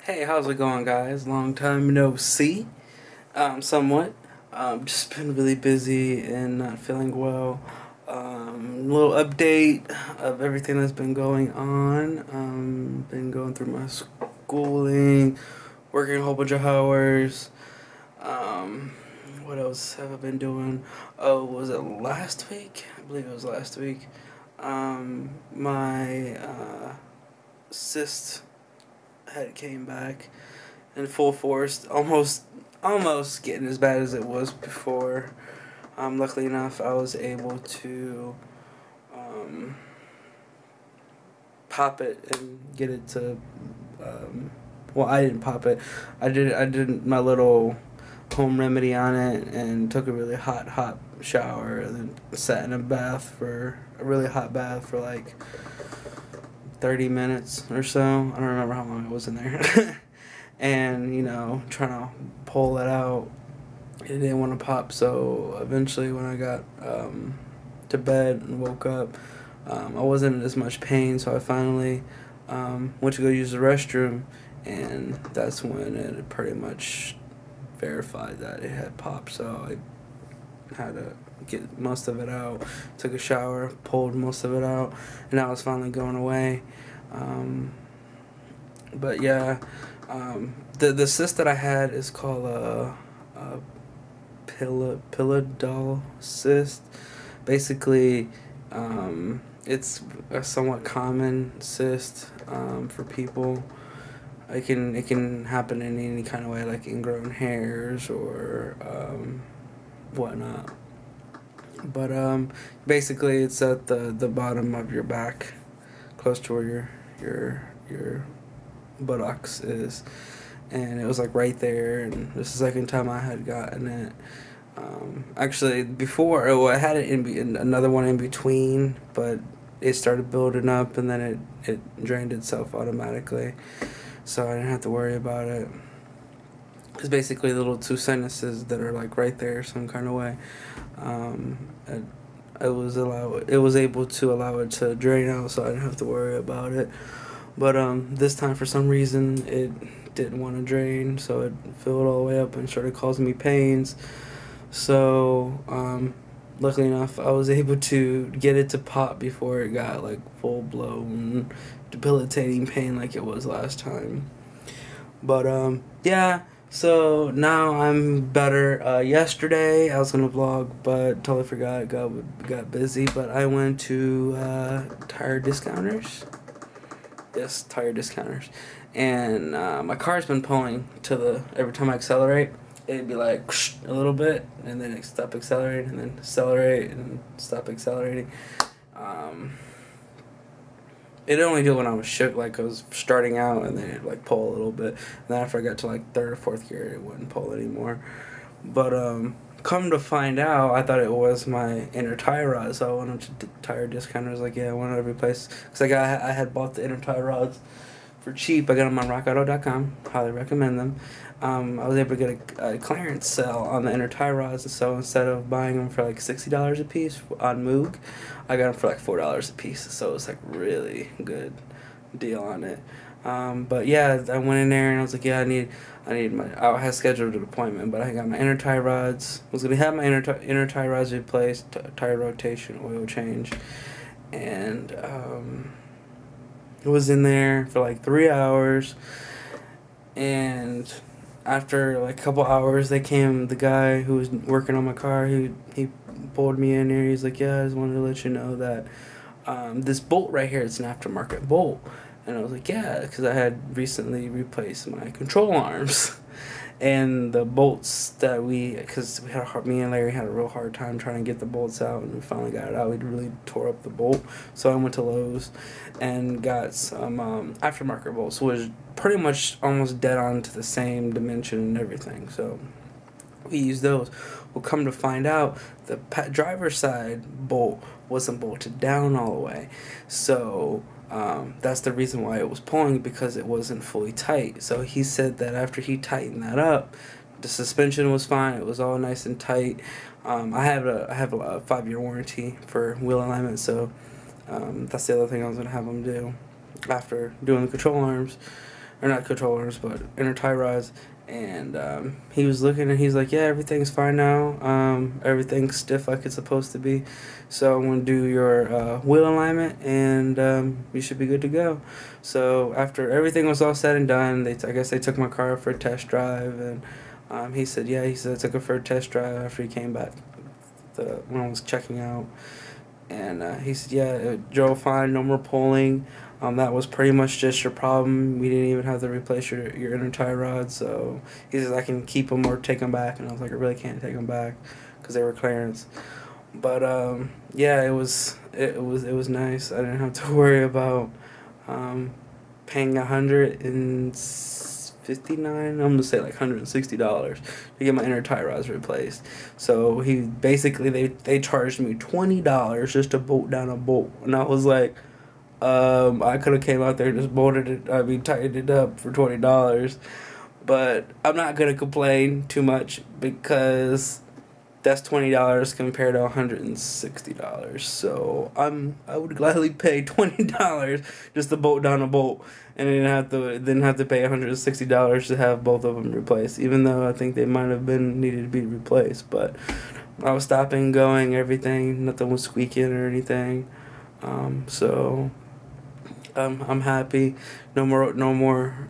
Hey, how's it going, guys? Long time no see. Somewhat. Just been really busy and not feeling well. Little update of everything that's been going on. Been going through my schooling, working a whole bunch of hours. What else have I been doing? Oh, was it last week? I believe it was last week. My cyst had came back in full force, almost getting as bad as it was before. Luckily enough, I was able to pop it and get it to. Well, I didn't pop it. I did my little home remedy on it and took a really hot shower and then sat in a really hot bath for like 30 minutes or so. I don't remember how long I was in there. And, trying to pull it out. It didn't want to pop, so eventually when I got to bed and woke up, I wasn't in as much pain, so I finally went to go use the restroom, and that's when it pretty much verified that it had popped, so I had to get most of it out, took a shower, pulled most of it out, and now it's finally going away. But yeah, the cyst that I had is called a pilodol cyst. Basically, it's a somewhat common cyst for people. It can happen in any kind of way, like ingrown hairs or whatnot. But basically, it's at the bottom of your back, close to where your buttocks is, and it was like right there. And this is the second time I had gotten it. Actually, before I had it in another one in between, but it started building up, and then it drained itself automatically, so I didn't have to worry about it. It's basically little two sinuses that are like right there some kind of way. It was able to allow it to drain out, so I didn't have to worry about it. But this time for some reason it didn't want to drain, so it filled all the way up and started causing me pains. So luckily enough, I was able to get it to pop before it got like full blown debilitating pain like it was last time. But yeah. So now I'm better. Yesterday I was gonna vlog, but totally forgot. Got busy. But I went to tire discounters. Yes, tire discounters, and my car's been pulling every time I accelerate. It'd be like a little bit, and then it stop accelerating, and then accelerate and stop accelerating. It only do it when I was shook, like I was starting out, and then it'd like pull a little bit. And then after I got to like third or fourth gear, it wouldn't pull anymore. But come to find out, I thought it was my inner tie rod. So I went to tire discounters, like, yeah, I wanted to replace, because I had bought the inner tie rods for cheap. I got them on rockauto.com. Highly recommend them. I was able to get a clearance sale on the inner tie rods, so instead of buying them for like $60 a piece on Moog, I got them for like $4 a piece. So it was like really good deal on it. But yeah, I went in there and I was like, yeah, I had scheduled an appointment, but I got my inner tie rods. I was gonna have my inner tie rods replaced, tire rotation, oil change, and it was in there for like 3 hours, and after like a couple hours, the guy who was working on my car, he pulled me in there. He's like, yeah, I just wanted to let you know that this bolt right here, it's an aftermarket bolt. And I was like, yeah, because I had recently replaced my control arms. And the bolts that because me and Larry had a real hard time trying to get the bolts out, and we finally got it out. We really tore up the bolt. So I went to Lowe's and got some aftermarket bolts, which was pretty much almost dead on to the same dimension and everything. So we used those. Well, come to find out, the driver's side bolt wasn't bolted down all the way. So that's the reason why it was pulling, because it wasn't fully tight. So he said that after he tightened that up, the suspension was fine. It was all nice and tight. I have a 5-year warranty for wheel alignment, so that's the other thing I was gonna have him do after doing the control arms. or not controllers, but inner tie rods. And he was looking and he's like, yeah, everything's fine now. Everything's stiff like it's supposed to be. So I'm going to do your wheel alignment and you should be good to go. So after everything was all said and done, I guess they took my car for a test drive. And he said, yeah, he said I took it for a test drive after he came back when I was checking out. And he said, yeah, it drove fine, no more pulling. That was pretty much just your problem. We didn't even have to replace your inner tie rod. So he says I can keep them or take them back. And I was like, I really can't take them back because they were clearance. But yeah, it was nice. I didn't have to worry about paying $159. I'm gonna say like $160 to get my inner tie rods replaced. So he basically they charged me $20 just to bolt down a bolt, and I was like, I could have came out there and just tightened it up for $20, but I'm not gonna complain too much because that's $20 compared to $160. So I would gladly pay $20 just to bolt down a bolt, and didn't have to pay $160 to have both of them replaced. Even though I think they might have needed to be replaced, but I was stopping, going, everything. Nothing was squeaking or anything. So I'm happy. No more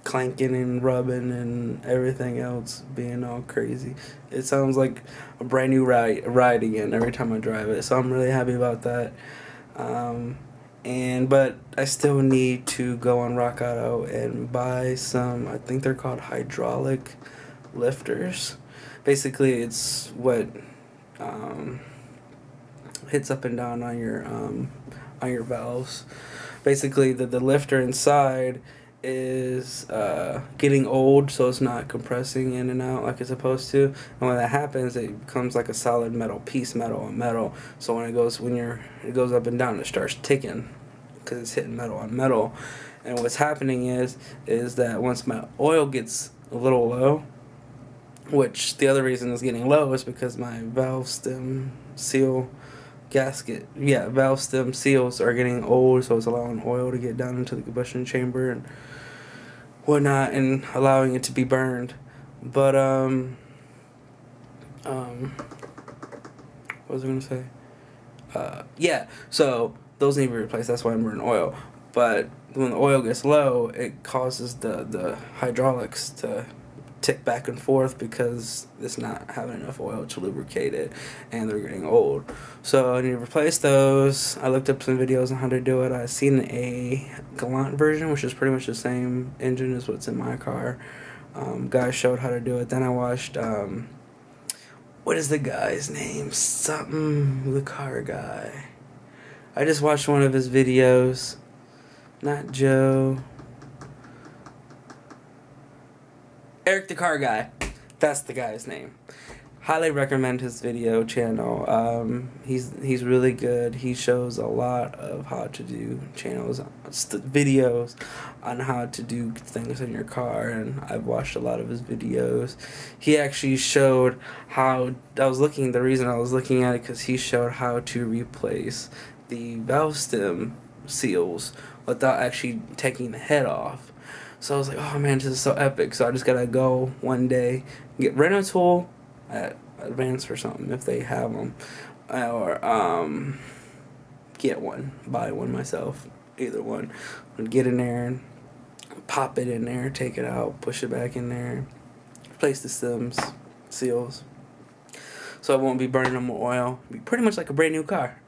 clanking and rubbing and everything else being all crazy. It sounds like a brand new ride again every time I drive it. So I'm really happy about that. But I still need to go on Rock Auto and buy some, I think they're called hydraulic lifters. Basically, it's what hits up and down on your valves. Basically, the lifter inside is getting old, so it's not compressing in and out like it's supposed to. And when that happens, it becomes like a solid metal piece, metal on metal. So when it goes up and down, it starts ticking because it's hitting metal on metal. And what's happening is that once my oil gets a little low, which the other reason it's getting low is because my valve stem seal valve stem seals are getting old, so it's allowing oil to get down into the combustion chamber and whatnot, and allowing it to be burned. But what was I gonna say? Yeah, so those need to be replaced. That's why I'm burning oil. But when the oil gets low, it causes the hydraulics to tick back and forth because it's not having enough oil to lubricate it, and they're getting old. So I need to replace those. I looked up some videos on how to do it. I've seen a Galant version, which is pretty much the same engine as what's in my car. Guy showed how to do it. Then I watched what is the guy's name? Something, the car guy. I just watched one of his videos. Not Joe. Eric the Car Guy. That's the guy's name. Highly recommend his video channel. He's really good. He shows a lot of how to do videos on how to do things in your car, and I've watched a lot of his videos. He actually showed how, the reason I was looking at it because he showed how to replace the valve stem seals without actually taking the head off. So I was like, oh man, this is so epic. So I just gotta go one day, rent a tool at Advance or something if they have them, or get one, buy one myself, either one. I'd get in there and pop it in there, take it out, push it back in there, replace the stems, seals. So I won't be burning no more oil. It'll be pretty much like a brand new car.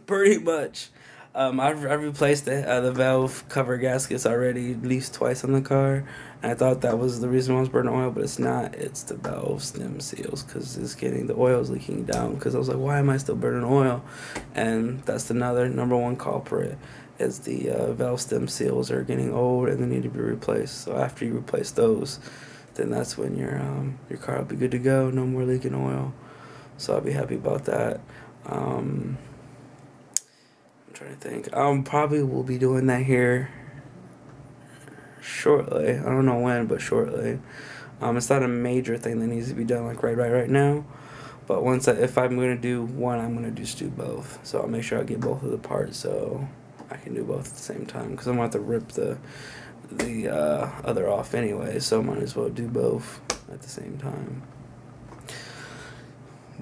Pretty much. I've replaced the valve cover gaskets already at least twice on the car, and I thought that was the reason why I was burning oil, but it's not. It's the valve stem seals because the oil's leaking down. Because I was like, why am I still burning oil? And that's another number one culprit, is the valve stem seals are getting old and they need to be replaced. So after you replace those, then that's when your car will be good to go. No more leaking oil. So I'll be happy about that. I'm trying to think. Probably will be doing that here shortly. I don't know when, but shortly. It's not a major thing that needs to be done like right now. But if I'm gonna do one, I'm gonna just do both. So I'll make sure I get both of the parts so I can do both at the same time because I'm going to have to rip the other off anyway, so might as well do both at the same time.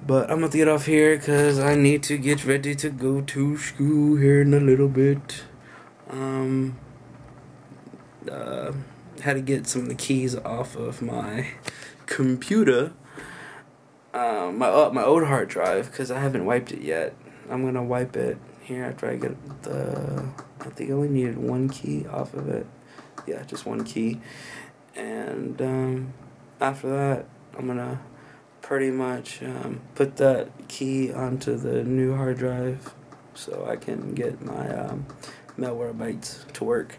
But I'm going to get off here because I need to get ready to go to school here in a little bit. Had to get some of the keys off of my computer, my old hard drive, because I haven't wiped it yet. I'm gonna wipe it here after I get I think I only needed one key off of it. Yeah, just one key. And after that, I'm gonna pretty much put that key onto the new hard drive so I can get my malware bytes to work.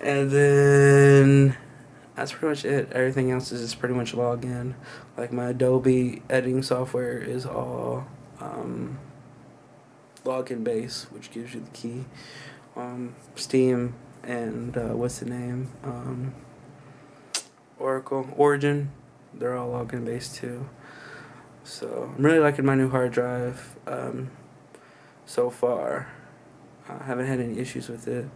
And then that's pretty much it. Everything else is just pretty much login. Like my Adobe editing software is all login based, which gives you the key. Steam and what's the name? Origin, they're all login based too. So I'm really liking my new hard drive so far. I haven't had any issues with it.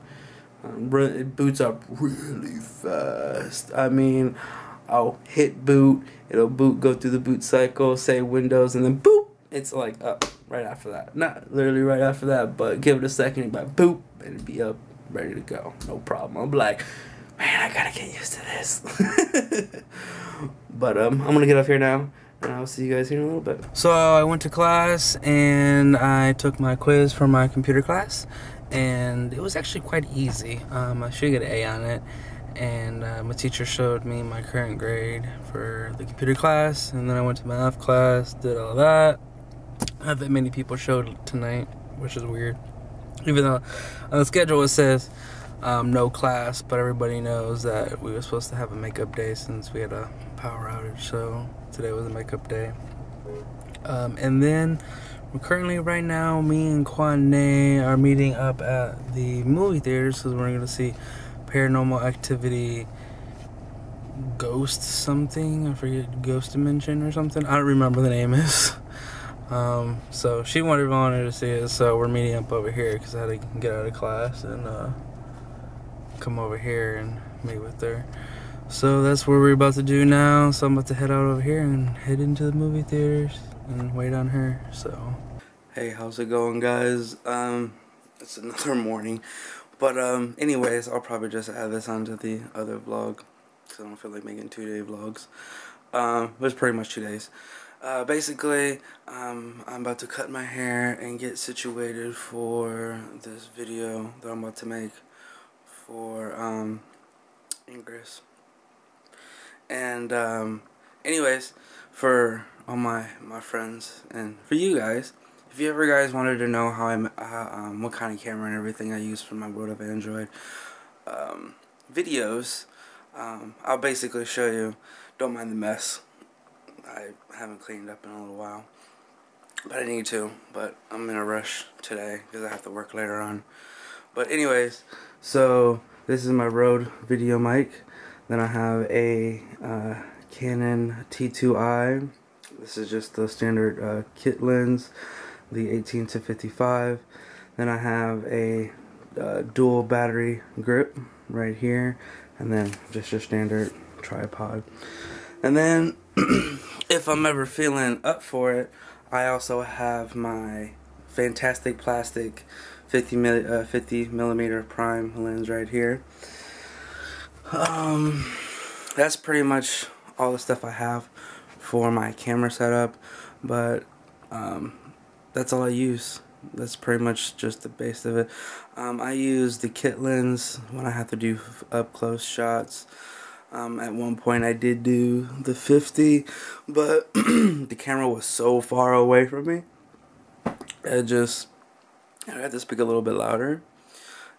It boots up really fast. I mean, I'll hit boot, it'll go through the boot cycle, say Windows, and then boop, it's like up right after that. Not literally right after that, but give it a second, but boop, and it'll be up, ready to go. No problem. I'm like, man, I gotta get used to this. But I'm gonna get off here now, and I'll see you guys here in a little bit. So I went to class, and I took my quiz for my computer class. And it was actually quite easy. I should get an A on it. And my teacher showed me my current grade for the computer class. And then I went to math class, did all that. Not that many people showed tonight, which is weird. Even though on the schedule it says no class, but everybody knows that we were supposed to have a makeup day since we had a power outage. So today was a makeup day. And then currently right now, me and Kwane are meeting up at the movie theaters because we're going to see Paranormal Activity Ghost something. I forget, Ghost Dimension or something. I don't remember the name is. So she wanted to see it, so we're meeting up over here because I had to get out of class and come over here and meet with her. So that's what we're about to do now. So I'm about to head out over here and head into the movie theaters and wait on her. So hey, how's it going, guys? It's another morning, but anyways, I'll probably just add this onto the other vlog because I don't feel like making 2-day vlogs. But it's pretty much 2 days. Basically, I'm about to cut my hair and get situated for this video that I'm about to make for Ingress. And anyways, for all my friends and for you guys, if you ever guys wanted to know how what kind of camera and everything I use for my World of Android videos, I'll basically show you. Don't mind the mess. I haven't cleaned up in a little while, but I need to. But I'm in a rush today because I have to work later on. But anyways, so this is my Rode video mic. Then I have a Canon T2i. This is just the standard kit lens, the 18-55. Then I have a dual battery grip right here, and then just your standard tripod. And then if I'm ever feeling up for it, I also have my fantastic plastic 50 millimeter prime lens right here. That's pretty much all the stuff I have for my camera setup, but that's all I use. That's pretty much just the base of it. I use the kit lens when I have to do up close shots. At one point I did do the 50, but the camera was so far away from me. I had to speak a little bit louder.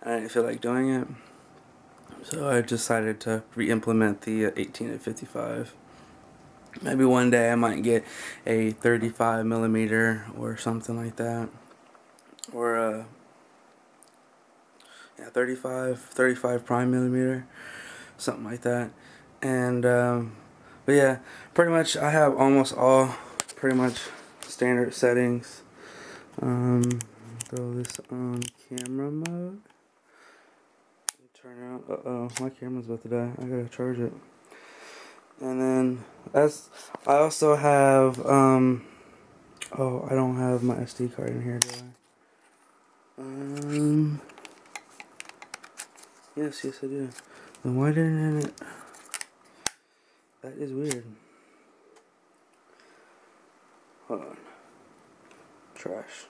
I didn't feel like doing it. So I decided to re-implement the 18-55. Maybe one day I might get a 35 millimeter or something like that. Or yeah, 35 prime millimeter, something like that. And but yeah, pretty much I have almost all pretty much standard settings. Throw this on camera mode. turn out. Uh-oh, my camera's about to die. I gotta charge it. And then I also have oh, I don't have my SD card in here, do I? Yes, I do. Then why didn't it? That is weird. Hold on. Trash.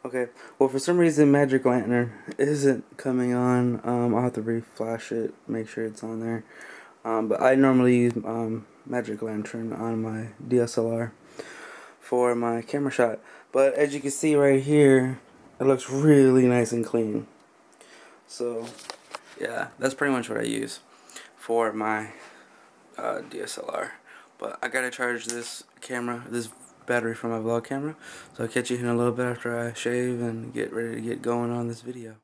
Okay, well, for some reason Magic Lantern isn't coming on. I'll have to reflash it, make sure it's on there. But I normally use Magic Lantern on my DSLR for my camera shot. But as you can see right here, it looks really nice and clean. So, yeah, that's pretty much what I use for my DSLR. But I gotta charge this battery from my vlog camera. So I'll catch you in a little bit after I shave and get ready to get going on this video.